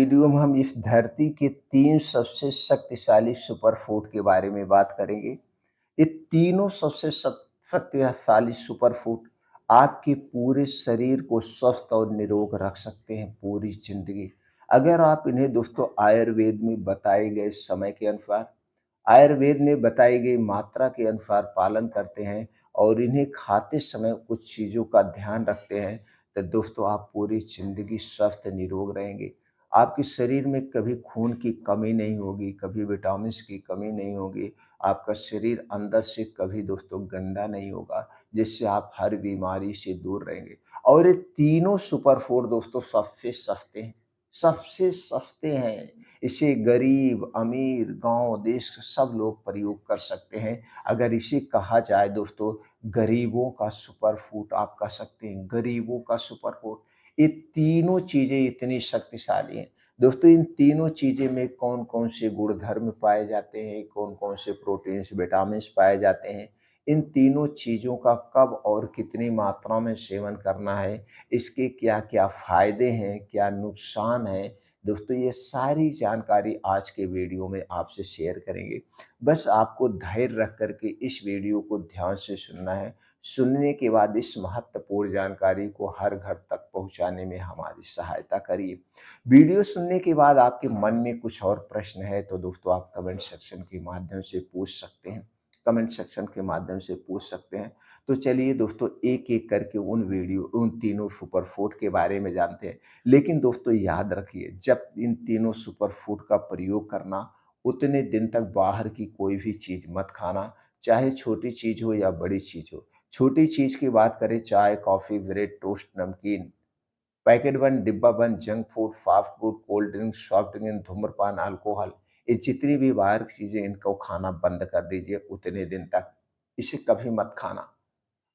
Video में हम इस धरती के 3 सबसे शक्तिशाली सुपर फूड के बारे में बात करेंगे। ये तीनों सबसे शक्तिशाली सुपर फूड आपके पूरे शरीर को स्वस्थ और निरोग रख सकते हैं पूरी ज़िंदगी। अगर आप इन्हें दोस्तों आयुर्वेद में बताए गए समय के अनुसार, आयुर्वेद में बताई गई मात्रा के अनुसार पालन करते हैं और इन्हें खाते समय कुछ चीज़ों का ध्यान रखते हैं, तो दोस्तों आप पूरी ज़िंदगी स्वस्थ निरोग रहेंगे। आपके शरीर में कभी खून की कमी नहीं होगी, कभी विटामिन्स की कमी नहीं होगी, आपका शरीर अंदर से कभी दोस्तों गंदा नहीं होगा, जिससे आप हर बीमारी से दूर रहेंगे। और ये तीनों सुपर फूड दोस्तों सबसे सस्ते हैं, सबसे सस्ते हैं। इसे गरीब, अमीर, गाँव, देश के सब लोग प्रयोग कर सकते हैं। अगर इसे कहा जाए दोस्तों गरीबों का सुपर फूड आप कह सकते हैं, गरीबों का सुपर फूड। ये तीनों चीज़ें इतनी शक्तिशाली हैं। दोस्तों इन तीनों चीज़ें में कौन-कौन से गुणधर्म पाए जाते हैं, कौन-कौन से प्रोटीन्स, विटामिन्स पाए जाते हैं, इन तीनों चीज़ों का कब और कितनी मात्रा में सेवन करना है, इसके क्या-क्या फ़ायदे हैं, क्या नुकसान हैं, दोस्तों ये सारी जानकारी आज के वीडियो में आपसे शेयर करेंगे। बस आपको धैर्य रख कर के इस वीडियो को ध्यान से सुनना है। सुनने के बाद इस महत्वपूर्ण जानकारी को हर घर तक पहुँचाने में हमारी सहायता करिए। वीडियो सुनने के बाद आपके मन में कुछ और प्रश्न है तो दोस्तों आप कमेंट सेक्शन के माध्यम से पूछ सकते हैं। कमेंट सेक्शन के माध्यम से पूछ सकते हैं। तो चलिए दोस्तों एक-एक करके उन तीनों सुपर फूड के बारे में जानते हैं। लेकिन दोस्तों याद रखिए जब इन तीनों सुपर फूड का प्रयोग करना उतने दिन तक बाहर की कोई भी चीज़ मत खाना, चाहे छोटी चीज़ हो या बड़ी चीज़ हो। छोटी चीज़ की बात करें चाय, कॉफ़ी, ब्रेड, टोस्ट, नमकीन, पैकेट बंद, डिब्बा बंद, junk food, fast food, cold drink, soft drink, धूम्रपान, अल्कोहल, ये जितनी भी बाहर की चीज़ें इनको खाना बंद कर दीजिए उतने दिन तक। इसे कभी मत खाना।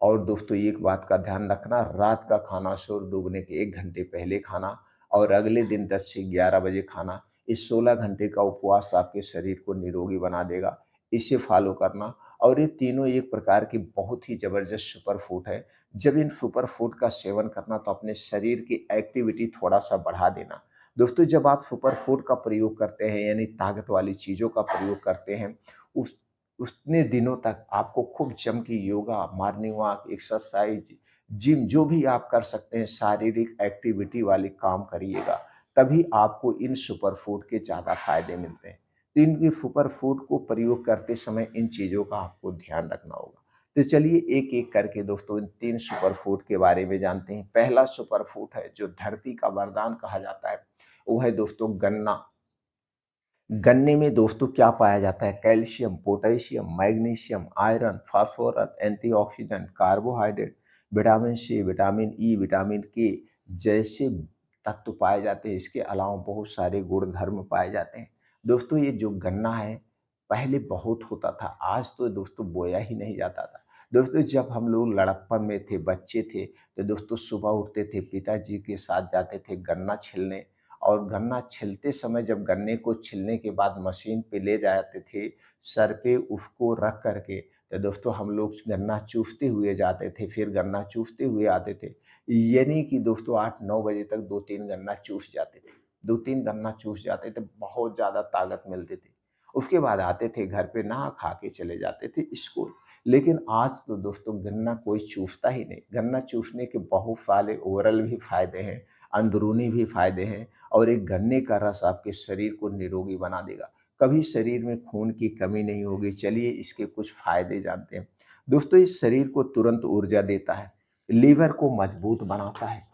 और दोस्तों एक बात का ध्यान रखना, रात का खाना सूर्य डूबने के 1 घंटे पहले खाना और अगले दिन 10 से 11 बजे खाना। इस 16 घंटे का उपवास आपके शरीर को निरोगी बना देगा। इसे फॉलो करना। और ये तीनों एक प्रकार की बहुत ही ज़बरदस्त सुपर फूड है। जब इन सुपर फूड का सेवन करना तो अपने शरीर की एक्टिविटी थोड़ा-सा बढ़ा देना। दोस्तों जब आप सुपर फूड का प्रयोग करते हैं यानी ताकत वाली चीज़ों का प्रयोग करते हैं, उस उतने दिनों तक आपको खूब जम के yoga, morning walk, exercise, gym जो भी आप कर सकते हैं शारीरिक एक्टिविटी वाले काम करिएगा, तभी आपको इन सुपर फूड के ज़्यादा फ़ायदे मिलते हैं। तो इन सुपर फूड को प्रयोग करते समय इन चीज़ों का आपको ध्यान रखना होगा। तो चलिए एक-एक करके दोस्तों इन 3 सुपर फूड के बारे में जानते हैं। पहला सुपर फूड है जो धरती का वरदान कहा जाता है, वो है दोस्तों गन्ना। गन्ने में दोस्तों क्या पाया जाता है? Calcium, potassium, magnesium, iron, phosphorus, antioxidant, carbohydrate, vitamin C, vitamin E, vitamin K जैसे तत्व पाए जाते हैं। इसके अलावा बहुत सारे गुणधर्म पाए जाते हैं। दोस्तों ये जो गन्ना है, पहले बहुत होता था, आज तो दोस्तों बोया ही नहीं जाता था। दोस्तों जब हम लोग लड़कपन में थे, बच्चे थे, तो दोस्तों सुबह उठते थे, पिताजी के साथ जाते थे गन्ना छिलने और गन्ना छिलते समय जब गन्ने को छिलने के बाद मशीन पे ले जाते थे, सर पे उसको रख कर के, तो दोस्तों हम लोग गन्ना चूसते हुए जाते थे, फिर गन्ना चूसते हुए आते थे। यानी कि दोस्तों 8-9 बजे तक 2-3 गन्ना चूस जाते थे। 2-3 गन्ना चूस जाते थे, बहुत ज़्यादा ताकत मिलती थी। उसके बाद आते थे घर पे, नहा खा के चले जाते थे स्कूल। लेकिन आज तो दोस्तों गन्ना कोई चूसता ही नहीं। गन्ना चूसने के बहुत सारे ओरल भी फ़ायदे हैं, अंदरूनी भी फ़ायदे हैं। और एक गन्ने का रस आपके शरीर को निरोगी बना देगा। कभी शरीर में खून की कमी नहीं होगी। चलिए इसके कुछ फ़ायदे जानते हैं। दोस्तों इस शरीर को तुरंत ऊर्जा देता है, लीवर को मजबूत बनाता है,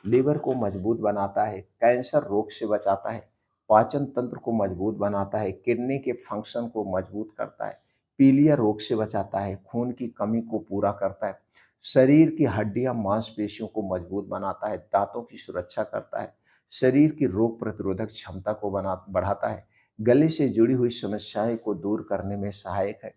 लीवर को मजबूत बनाता है, कैंसर रोग से बचाता है, पाचन तंत्र को मजबूत बनाता है, किडनी के फंक्शन को मजबूत करता है, पीलिया रोग से बचाता है, खून की कमी को पूरा करता है, शरीर की हड्डियां मांसपेशियों को मजबूत बनाता है, दांतों की सुरक्षा करता है, शरीर की रोग प्रतिरोधक क्षमता को बढ़ाता है, गले से जुड़ी हुई समस्याएं को दूर करने में सहायक है,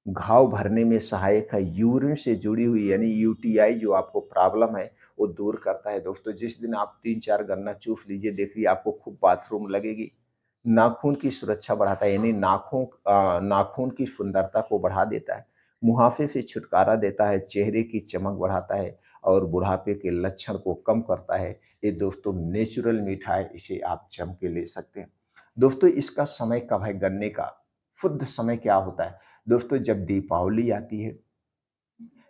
घाव भरने में सहायक है, यूरिन से जुड़ी हुई यानी यूटीआई जो आपको प्रॉब्लम है, वो दूर करता है। दोस्तों जिस दिन आप 3-4 गन्ना चूस लीजिए, देखिए आपको खूब बाथरूम लगेगी। नाखून की सुरक्षा बढ़ाता है यानी नाखून की सुंदरता को बढ़ा देता है, मुहासे से छुटकारा देता है, चेहरे की चमक बढ़ाता है, और बुढ़ापे के लक्षण को कम करता है। ये दोस्तों नेचुरल मीठा है, इसे आप जम के ले सकते हैं। दोस्तों इसका समय कब है गन्ने का? शुद्ध समय क्या होता है? दोस्तों जब दीपावली आती है,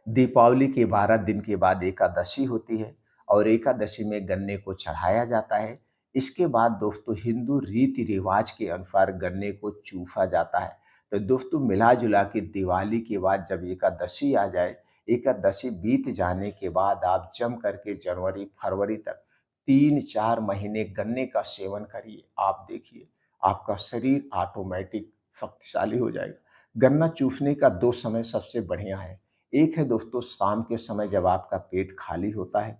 दीपावली के 12 दिन के बाद एकादशी होती है और एकादशी में गन्ने को चढ़ाया जाता है। इसके बाद दोस्तों हिंदू रीति रिवाज के अनुसार गन्ने को चूसा जाता है। तो दोस्तों मिला जुला के दिवाली के बाद जब एकादशी आ जाए, एकादशी बीत जाने के बाद आप जम करके जनवरी फरवरी तक 3-4 महीने गन्ने का सेवन करिए। आप देखिए आपका शरीर ऑटोमेटिक शक्तिशाली हो जाएगा। गन्ना चूसने का दो समय सबसे बढ़िया है। एक है दोस्तों शाम के समय जब आपका पेट खाली होता है,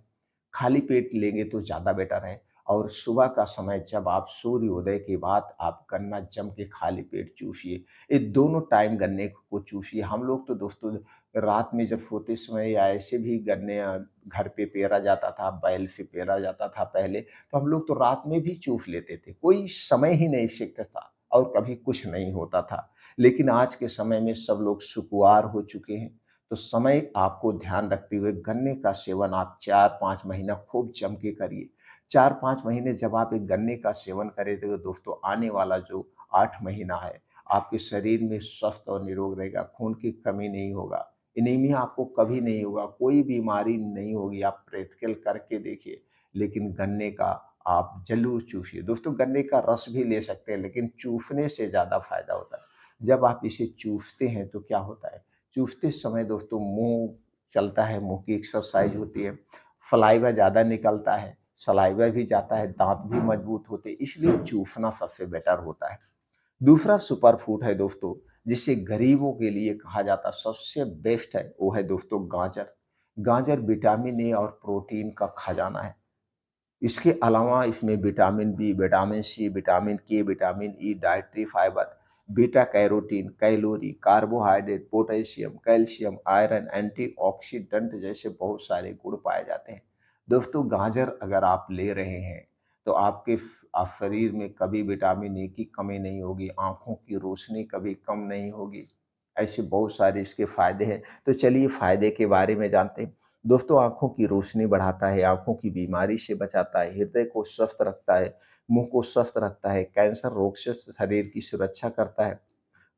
खाली पेट लेंगे तो ज़्यादा बेटर है। और सुबह का समय जब आप सूर्योदय के बाद आप गन्ना जम के खाली पेट चूसिए। ये दोनों टाइम गन्ने को चूसिए। हम लोग तो दोस्तों रात में जब सोते समय या ऐसे भी गन्ने घर पे पेरा जाता था, बैल से पेरा जाता था पहले, तो हम लोग तो रात में भी चूस लेते थे। कोई समय ही नहीं फिक्स था और कभी कुछ नहीं होता था। लेकिन आज के समय में सब लोग सुकुआर हो चुके हैं। तो समय आपको ध्यान रखते हुए गन्ने का सेवन आप 4-5 महीना खूब जम के करिए। 4-5 महीने जब आप एक गन्ने का सेवन करेंगे तो दोस्तों आने वाला जो 8 महीना है, आपके शरीर में स्वस्थ और निरोग रहेगा, खून की कमी नहीं होगा, एनीमिया आपको कभी नहीं होगा, कोई बीमारी नहीं होगी। आप प्रैक्टिकल करके देखिए, लेकिन गन्ने का आप ज़रूर चूसिए। दोस्तों गन्ने का रस भी ले सकते हैं, लेकिन चूसने से ज़्यादा फ़ायदा होता है। जब आप इसे चूसते हैं तो क्या होता है, चूसते समय दोस्तों मुँह चलता है, मुँह की एक्सरसाइज होती है, सलाइवा ज़्यादा निकलता है, सलाइवा भी जाता है, दाँत भी मजबूत होते हैं, इसलिए चूसना सबसे बेटर होता है। दूसरा सुपर फूड है दोस्तों, जिसे गरीबों के लिए कहा जाता है सबसे बेस्ट है, वो है दोस्तों गाजर। गाजर विटामिन ए और प्रोटीन का खजाना है। इसके अलावा इसमें vitamin B, vitamin C, vitamin K, vitamin E, dietary fibre, beta carotene, calorie, carbohydrate, potassium, calcium, iron, antioxidant जैसे बहुत सारे गुण पाए जाते हैं। दोस्तों गाजर अगर आप ले रहे हैं तो आपके शरीर में कभी विटामिन ए की कमी नहीं होगी, आँखों की रोशनी कभी कम नहीं होगी। ऐसे बहुत सारे इसके फ़ायदे हैं। तो चलिए फ़ायदे के बारे में जानते हैं। दोस्तों आँखों की रोशनी बढ़ाता है, आँखों की बीमारी से बचाता है, हृदय को स्वस्थ रखता है, मुँह को स्वस्थ रखता है, कैंसर रोग से शरीर की सुरक्षा करता है,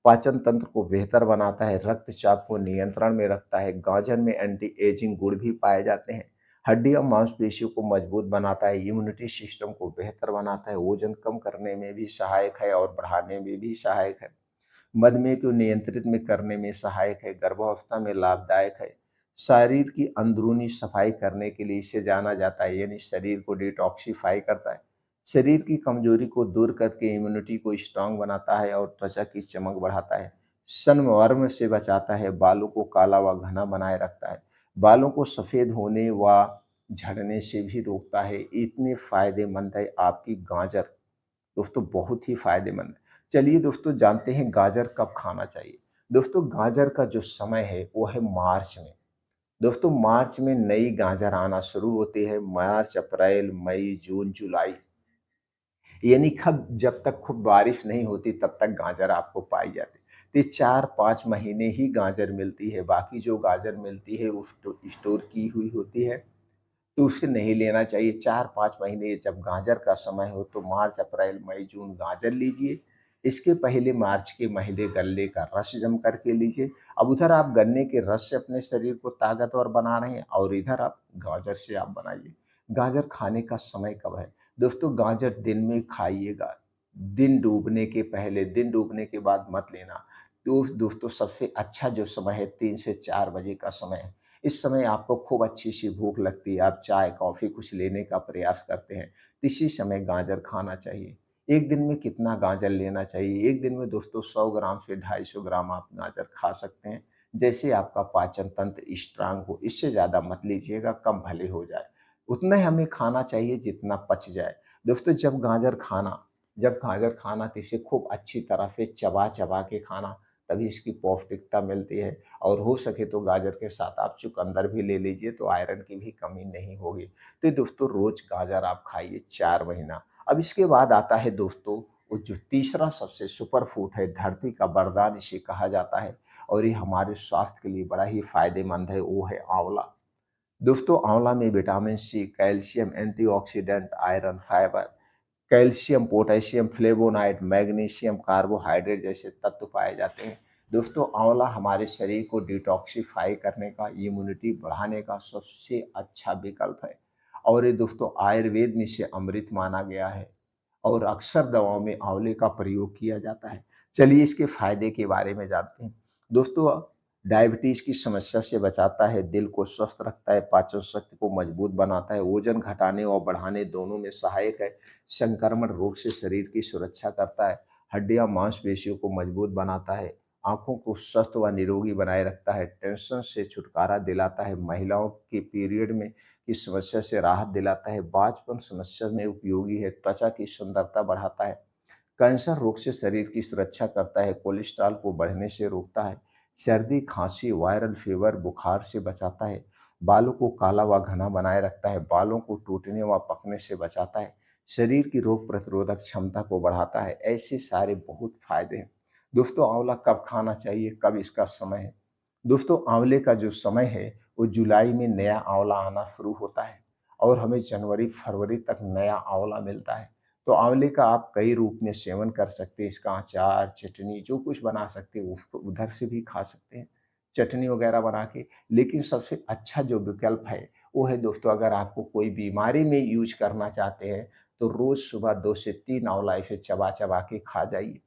पाचन तंत्र को बेहतर बनाता है, रक्तचाप को नियंत्रण में रखता है, गाजर में एंटी एजिंग गुण भी पाए जाते हैं, हड्डियाँ मांसपेशियों को मजबूत बनाता है, इम्यूनिटी सिस्टम को बेहतर बनाता है, वजन कम करने में भी सहायक है और बढ़ाने में भी सहायक है। मधुमेह को नियंत्रित में करने में सहायक है, गर्भावस्था में लाभदायक है, शरीर की अंदरूनी सफाई करने के लिए इसे जाना जाता है, यानी शरीर को डिटॉक्सिफाई करता है, शरीर की कमजोरी को दूर करके इम्यूनिटी को स्ट्रांग बनाता है और त्वचा की चमक बढ़ाता है, सनवर्म से बचाता है, बालों को काला व घना बनाए रखता है, बालों को सफेद होने व झड़ने से भी रोकता है। इतने फायदेमंद है आपकी गाजर, दोस्तों बहुत ही फायदेमंद है। चलिए दोस्तों जानते हैं गाजर कब खाना चाहिए। दोस्तों गाजर का जो समय है वो है मार्च में। दोस्तों मार्च में नई गाजर आना शुरू होती है। मार्च, अप्रैल, मई, जून, जुलाई, यानी कब जब तक खूब बारिश नहीं होती तब तक गाजर आपको पाई जाती है। तो ये 4-5 महीने ही गाजर मिलती है, बाकी जो गाजर मिलती है वो स्टोर की हुई होती है, तो उसे नहीं लेना चाहिए। 4-5 महीने जब गाजर का समय हो तो मार्च, अप्रैल, मई, जून गाजर लीजिए। इसके पहले मार्च के महीने गन्ने का रस जम करके लीजिए। अब उधर आप गन्ने के रस से अपने शरीर को ताकतवर बना रहे हैं और इधर आप गाजर से आप बनाइए। गाजर खाने का समय कब है? दोस्तों गाजर दिन में खाइएगा, दिन डूबने के पहले, दिन डूबने के बाद मत लेना। तो दोस्तों सबसे अच्छा जो समय है 3 से 4 बजे का समय है। इस समय आपको खूब अच्छी-सी भूख लगती है, आप चाय, कॉफ़ी कुछ लेने का प्रयास करते हैं, तो इसी समय गाजर खाना चाहिए। एक दिन में कितना गाजर लेना चाहिए? एक दिन में दोस्तों 100 ग्राम से 250 ग्राम आप गाजर खा सकते हैं, जैसे आपका पाचन तंत्र स्ट्रांग हो, इससे ज़्यादा मत लीजिएगा, कम भले हो जाए। उतना ही हमें खाना चाहिए जितना पच जाए। दोस्तों जब गाजर खाना तो इसे खूब अच्छी तरह से चबा-चबा के खाना, तभी इसकी पौष्टिकता मिलती है। और हो सके तो गाजर के साथ आप चुकंदर भी ले लीजिए तो आयरन की भी कमी नहीं होगी। तो दोस्तों रोज गाजर आप खाइए 4 महीना। अब इसके बाद आता है दोस्तों वो जो तीसरा सबसे सुपर फूड है, धरती का वरदान इसे कहा जाता है और ये हमारे स्वास्थ्य के लिए बड़ा ही फायदेमंद है, वो है आंवला। दोस्तों आंवला में vitamin C, calcium, antioxidant, iron, fibre, calcium, potassium, flavonoid, magnesium, carbohydrate जैसे तत्व पाए जाते हैं। दोस्तों आंवला हमारे शरीर को डिटॉक्सिफाई करने का, इम्यूनिटी बढ़ाने का सबसे अच्छा विकल्प है। और ये दोस्तों आयुर्वेद में इसे अमृत माना गया है और अक्सर दवाओं में आंवले का प्रयोग किया जाता है। चलिए इसके फायदे के बारे में जानते हैं। दोस्तों डायबिटीज की समस्या से बचाता है, दिल को स्वस्थ रखता है, पाचन शक्ति को मजबूत बनाता है, वजन घटाने और बढ़ाने दोनों में सहायक है, संक्रमण रोग से शरीर की सुरक्षा करता है, हड्डियां मांसपेशियों को मजबूत बनाता है, आंखों को स्वस्थ व निरोगी बनाए रखता है, टेंशन से छुटकारा दिलाता है, महिलाओं के पीरियड में की समस्या से राहत दिलाता है, बाँझपन समस्या में उपयोगी है, त्वचा की सुंदरता बढ़ाता है, कैंसर रोग से शरीर की सुरक्षा करता है, कोलेस्ट्रॉल को बढ़ने से रोकता है, सर्दी, खांसी, वायरल फीवर, बुखार से बचाता है, बालों को काला व घना बनाए रखता है, बालों को टूटने व पकने से बचाता है, शरीर की रोग प्रतिरोधक क्षमता को बढ़ाता है। ऐसे सारे बहुत फायदे हैं। दोस्तों आंवला कब खाना चाहिए, कब इसका समय है? दोस्तों आंवले का जो समय है वो जुलाई में नया आंवला आना शुरू होता है और हमें जनवरी फरवरी तक नया आंवला मिलता है। तो आंवले का आप कई रूप में सेवन कर सकते हैं, इसका अचार, चटनी जो कुछ बना सकते हैं उसको उधर से भी खा सकते हैं, चटनी वगैरह बना के। लेकिन सबसे अच्छा जो विकल्प है वो है दोस्तों, अगर आपको कोई बीमारी में यूज करना चाहते हैं तो रोज सुबह 2 से 3 आंवला इसे चबा चबा के खा जाइए।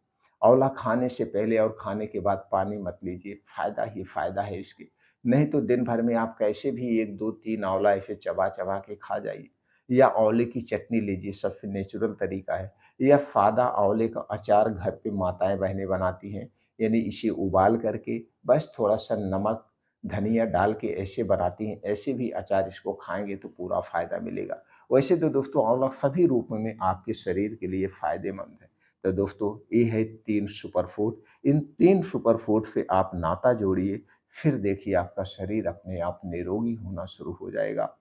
आंवला खाने से पहले और खाने के बाद पानी मत लीजिए, फ़ायदा ही फ़ायदा है इसके। नहीं तो दिन भर में आप कैसे भी 1, 2, 3 आंवला ऐसे चबा-चबा के खा जाइए। या आंवले की चटनी लीजिए, सबसे नेचुरल तरीका है। या सादा आंवले का अचार घर पे माताएँ-बहनें बनाती हैं, यानी इसे उबाल करके बस थोड़ा-सा नमक, धनिया डाल के ऐसे बनाती हैं, ऐसे भी अचार इसको खाएँगे तो पूरा फ़ायदा मिलेगा। वैसे तो दोस्तों आंवला सभी रूप में आपके शरीर के लिए फ़ायदेमंद है। तो दोस्तों ये है 3 सुपर फूड। इन 3 सुपर फूड से आप नाता जोड़िए, फिर देखिए आपका शरीर अपने आप निरोगी होना शुरू हो जाएगा।